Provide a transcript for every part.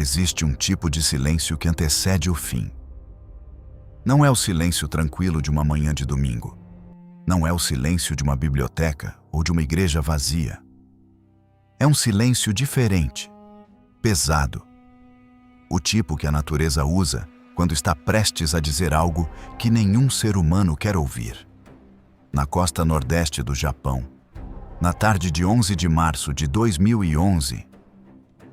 existe um tipo de silêncio que antecede o fim. Não é o silêncio tranquilo de uma manhã de domingo. Não é o silêncio de uma biblioteca ou de uma igreja vazia. É um silêncio diferente, pesado. O tipo que a natureza usa quando está prestes a dizer algo que nenhum ser humano quer ouvir. Na costa nordeste do Japão, na tarde de 11 de março de 2011,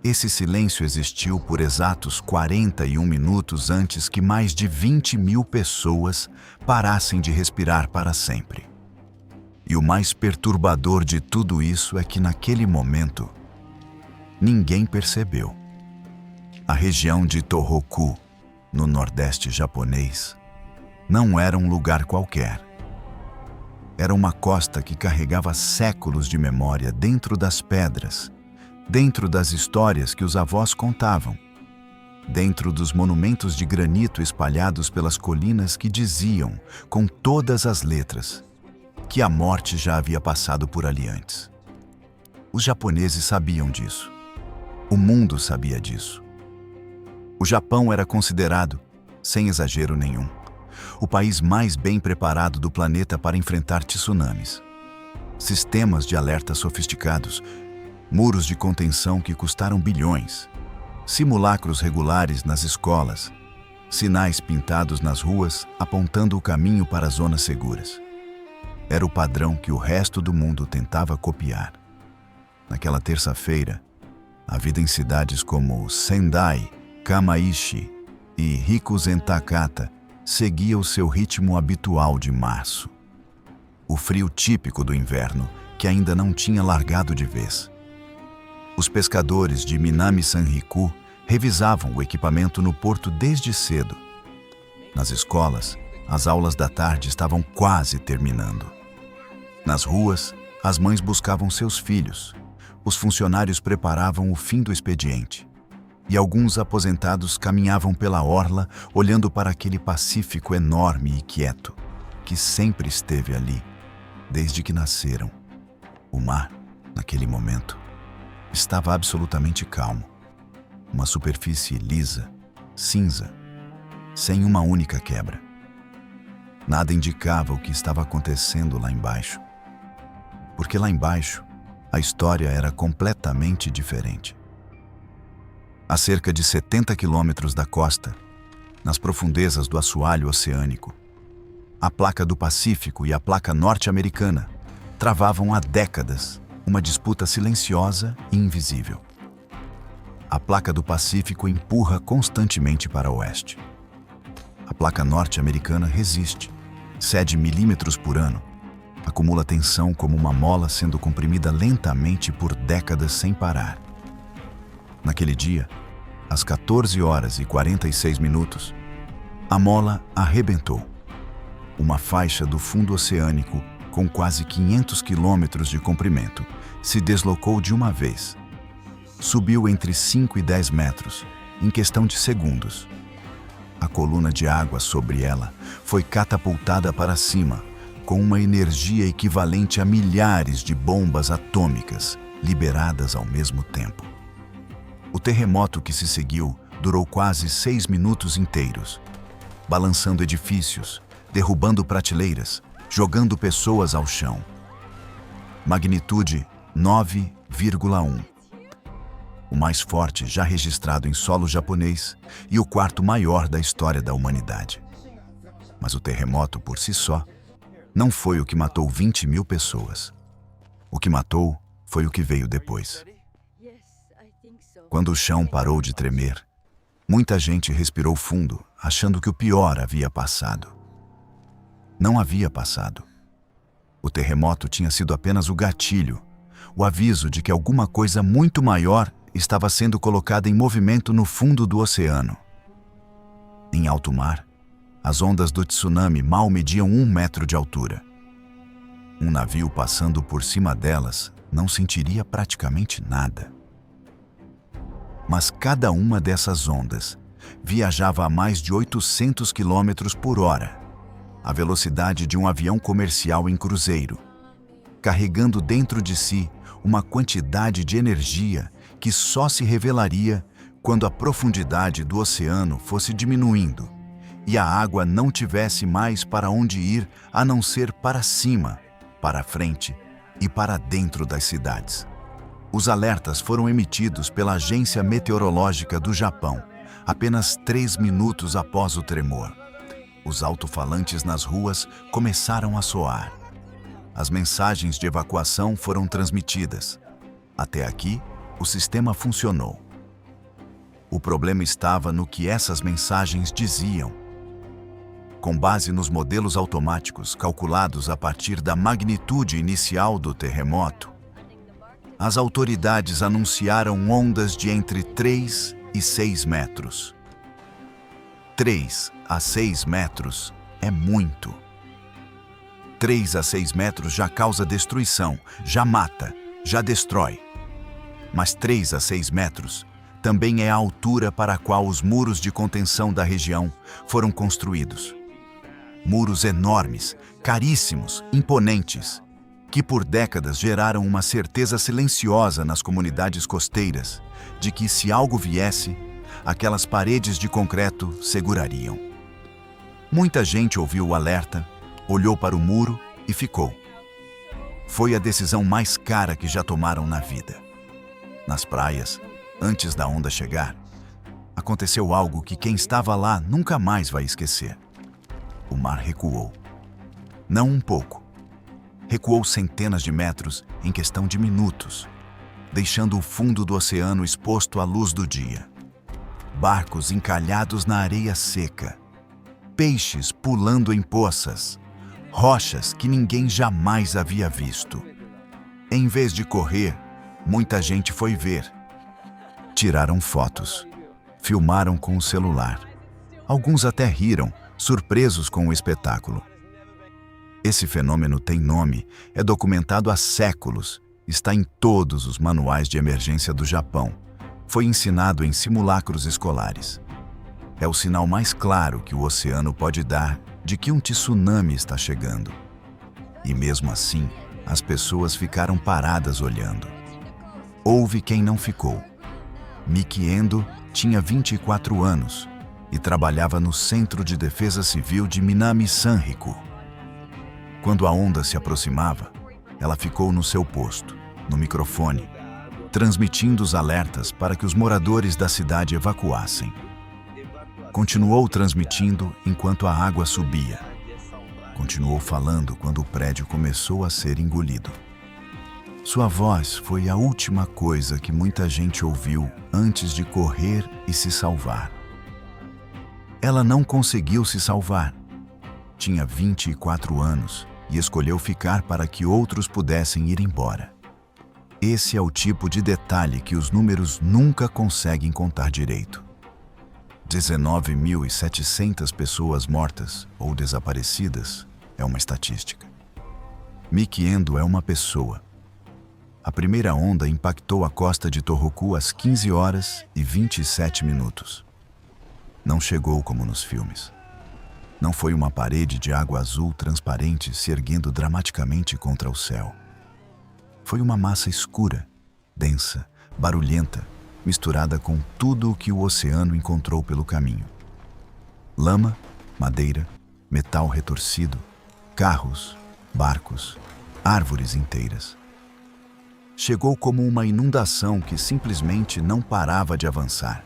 esse silêncio existiu por exatos 41 minutos antes que mais de 20.000 pessoas parassem de respirar para sempre. E o mais perturbador de tudo isso é que naquele momento, ninguém percebeu. A região de Tohoku, no nordeste japonês, não era um lugar qualquer. Era uma costa que carregava séculos de memória dentro das pedras, dentro das histórias que os avós contavam, dentro dos monumentos de granito espalhados pelas colinas que diziam, com todas as letras, que a morte já havia passado por ali antes. Os japoneses sabiam disso. O mundo sabia disso. O Japão era considerado, sem exagero nenhum, o país mais bem preparado do planeta para enfrentar tsunamis. Sistemas de alerta sofisticados, muros de contenção que custaram bilhões, simulacros regulares nas escolas, sinais pintados nas ruas apontando o caminho para zonas seguras. Era o padrão que o resto do mundo tentava copiar. Naquela terça-feira, a vida em cidades como Sendai, Kamaishi e Rikuzentakata seguia o seu ritmo habitual de março. O frio típico do inverno que ainda não tinha largado de vez. Os pescadores de Minami Sanriku revisavam o equipamento no porto desde cedo. Nas escolas, as aulas da tarde estavam quase terminando. Nas ruas, as mães buscavam seus filhos. Os funcionários preparavam o fim do expediente. E alguns aposentados caminhavam pela orla, olhando para aquele Pacífico enorme e quieto, que sempre esteve ali, desde que nasceram. O mar, naquele momento, estava absolutamente calmo. Uma superfície lisa, cinza, sem uma única quebra. Nada indicava o que estava acontecendo lá embaixo. Porque lá embaixo, a história era completamente diferente. A cerca de 70 quilômetros da costa, nas profundezas do assoalho oceânico, a placa do Pacífico e a placa norte-americana travavam há décadas uma disputa silenciosa e invisível. A placa do Pacífico empurra constantemente para o oeste. A placa norte-americana resiste, cede milímetros por ano, acumula tensão como uma mola sendo comprimida lentamente por décadas sem parar. Naquele dia, às 14 horas e 46 minutos, a mola arrebentou. Uma faixa do fundo oceânico com quase 500 quilômetros de comprimento se deslocou de uma vez. Subiu entre 5 e 10 metros, em questão de segundos. A coluna de água sobre ela foi catapultada para cima, com uma energia equivalente a milhares de bombas atômicas liberadas ao mesmo tempo. O terremoto que se seguiu durou quase 6 minutos inteiros, balançando edifícios, derrubando prateleiras, jogando pessoas ao chão. Magnitude 9,1. O mais forte já registrado em solo japonês e o quarto maior da história da humanidade. Mas o terremoto por si só não foi o que matou 20.000 pessoas. O que matou foi o que veio depois. Quando o chão parou de tremer, muita gente respirou fundo, achando que o pior havia passado. Não havia passado. O terremoto tinha sido apenas o gatilho, o aviso de que alguma coisa muito maior estava sendo colocada em movimento no fundo do oceano. Em alto mar, as ondas do tsunami mal mediam 1 metro de altura. Um navio passando por cima delas não sentiria praticamente nada. Mas cada uma dessas ondas viajava a mais de 800 km por hora, a velocidade de um avião comercial em cruzeiro, carregando dentro de si uma quantidade de energia que só se revelaria quando a profundidade do oceano fosse diminuindo e a água não tivesse mais para onde ir a não ser para cima, para frente e para dentro das cidades. Os alertas foram emitidos pela Agência Meteorológica do Japão, apenas 3 minutos após o tremor. Os alto-falantes nas ruas começaram a soar. As mensagens de evacuação foram transmitidas. Até aqui, o sistema funcionou. O problema estava no que essas mensagens diziam. Com base nos modelos automáticos calculados a partir da magnitude inicial do terremoto, as autoridades anunciaram ondas de entre 3 e 6 metros. 3 a 6 metros é muito. 3 a 6 metros já causa destruição, já mata, já destrói. Mas 3 a 6 metros também é a altura para a qual os muros de contenção da região foram construídos. Muros enormes, caríssimos, imponentes, que por décadas geraram uma certeza silenciosa nas comunidades costeiras de que, se algo viesse, aquelas paredes de concreto segurariam. Muita gente ouviu o alerta, olhou para o muro e ficou. Foi a decisão mais cara que já tomaram na vida. Nas praias, antes da onda chegar, aconteceu algo que quem estava lá nunca mais vai esquecer. O mar recuou. Não um pouco. Recuou centenas de metros em questão de minutos, deixando o fundo do oceano exposto à luz do dia. Barcos encalhados na areia seca, peixes pulando em poças, rochas que ninguém jamais havia visto. Em vez de correr, muita gente foi ver. Tiraram fotos, filmaram com o celular. Alguns até riram, surpresos com o espetáculo. Esse fenômeno tem nome, é documentado há séculos, está em todos os manuais de emergência do Japão. Foi ensinado em simulacros escolares. É o sinal mais claro que o oceano pode dar de que um tsunami está chegando. E mesmo assim, as pessoas ficaram paradas olhando. Houve quem não ficou. Miki Endo tinha 24 anos e trabalhava no Centro de Defesa Civil de Minami Sanriku. Quando a onda se aproximava, ela ficou no seu posto, no microfone, transmitindo os alertas para que os moradores da cidade evacuassem. Continuou transmitindo enquanto a água subia. Continuou falando quando o prédio começou a ser engolido. Sua voz foi a última coisa que muita gente ouviu antes de correr e se salvar. Ela não conseguiu se salvar. Tinha 24 anos e escolheu ficar para que outros pudessem ir embora. Esse é o tipo de detalhe que os números nunca conseguem contar direito. 19.700 pessoas mortas ou desaparecidas é uma estatística. Miki Endo é uma pessoa. A primeira onda impactou a costa de Tohoku às 15 horas e 27 minutos. Não chegou como nos filmes. Não foi uma parede de água azul transparente se erguendo dramaticamente contra o céu. Foi uma massa escura, densa, barulhenta, misturada com tudo o que o oceano encontrou pelo caminho. Lama, madeira, metal retorcido, carros, barcos, árvores inteiras. Chegou como uma inundação que simplesmente não parava de avançar,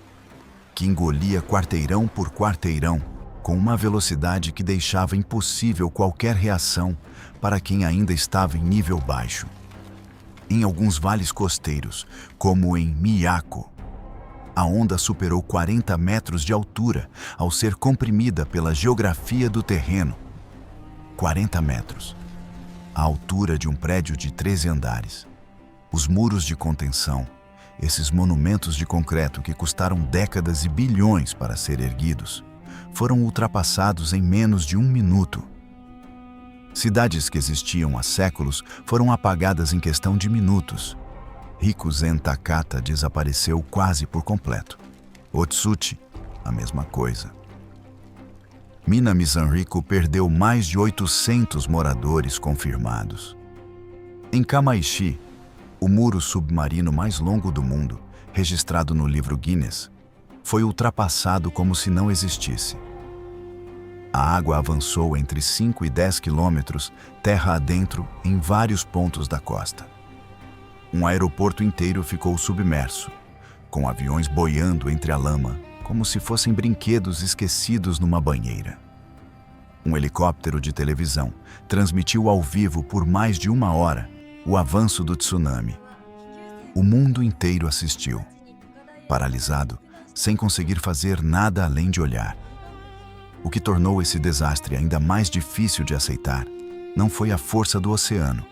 que engolia quarteirão por quarteirão, com uma velocidade que deixava impossível qualquer reação para quem ainda estava em nível baixo. Em alguns vales costeiros, como em Miyako, a onda superou 40 metros de altura ao ser comprimida pela geografia do terreno. 40 metros. A altura de um prédio de 13 andares. Os muros de contenção, esses monumentos de concreto que custaram décadas e bilhões para ser erguidos, foram ultrapassados em menos de 1 minuto. Cidades que existiam há séculos foram apagadas em questão de minutos. Rikuzen Takata desapareceu quase por completo. Otsuchi, a mesma coisa. Minami Sanriku perdeu mais de 800 moradores confirmados. Em Kamaishi, o muro submarino mais longo do mundo, registrado no livro Guinness, foi ultrapassado como se não existisse. A água avançou entre 5 e 10 quilômetros terra adentro em vários pontos da costa. Um aeroporto inteiro ficou submerso, com aviões boiando entre a lama, como se fossem brinquedos esquecidos numa banheira. Um helicóptero de televisão transmitiu ao vivo por mais de 1 hora o avanço do tsunami. O mundo inteiro assistiu, paralisado, sem conseguir fazer nada além de olhar. O que tornou esse desastre ainda mais difícil de aceitar não foi a força do oceano.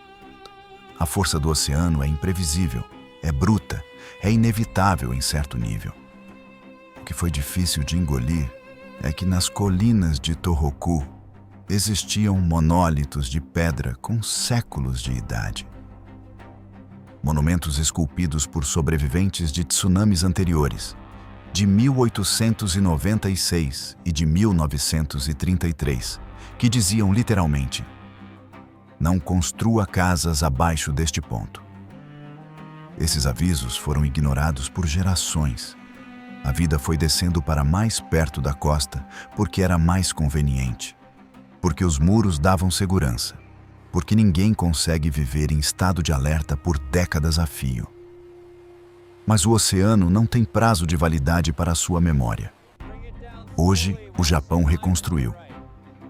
A força do oceano é imprevisível, é bruta, é inevitável em certo nível. O que foi difícil de engolir é que nas colinas de Tohoku existiam monólitos de pedra com séculos de idade. Monumentos esculpidos por sobreviventes de tsunamis anteriores, de 1896 e de 1933, que diziam literalmente: não construa casas abaixo deste ponto. Esses avisos foram ignorados por gerações. A vida foi descendo para mais perto da costa porque era mais conveniente, porque os muros davam segurança, porque ninguém consegue viver em estado de alerta por décadas a fio. Mas o oceano não tem prazo de validade para a sua memória. Hoje, o Japão reconstruiu.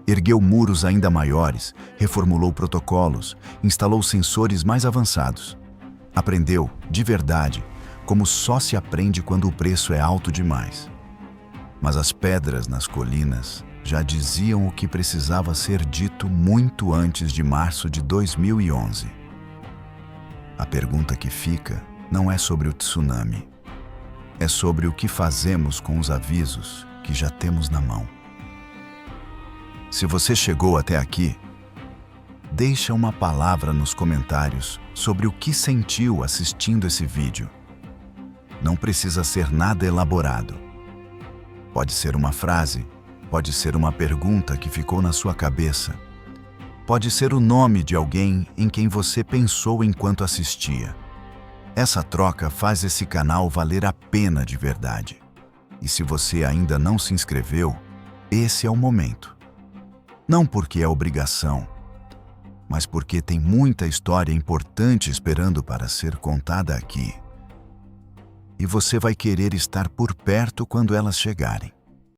Ergueu muros ainda maiores, reformulou protocolos, instalou sensores mais avançados. Aprendeu, de verdade, como só se aprende quando o preço é alto demais. Mas as pedras nas colinas já diziam o que precisava ser dito muito antes de março de 2011. A pergunta que fica não é sobre o tsunami. É sobre o que fazemos com os avisos que já temos na mão. Se você chegou até aqui, deixa uma palavra nos comentários sobre o que sentiu assistindo esse vídeo. Não precisa ser nada elaborado. Pode ser uma frase, pode ser uma pergunta que ficou na sua cabeça, pode ser o nome de alguém em quem você pensou enquanto assistia. Essa troca faz esse canal valer a pena de verdade. E se você ainda não se inscreveu, esse é o momento. Não porque é obrigação, mas porque tem muita história importante esperando para ser contada aqui. E você vai querer estar por perto quando elas chegarem.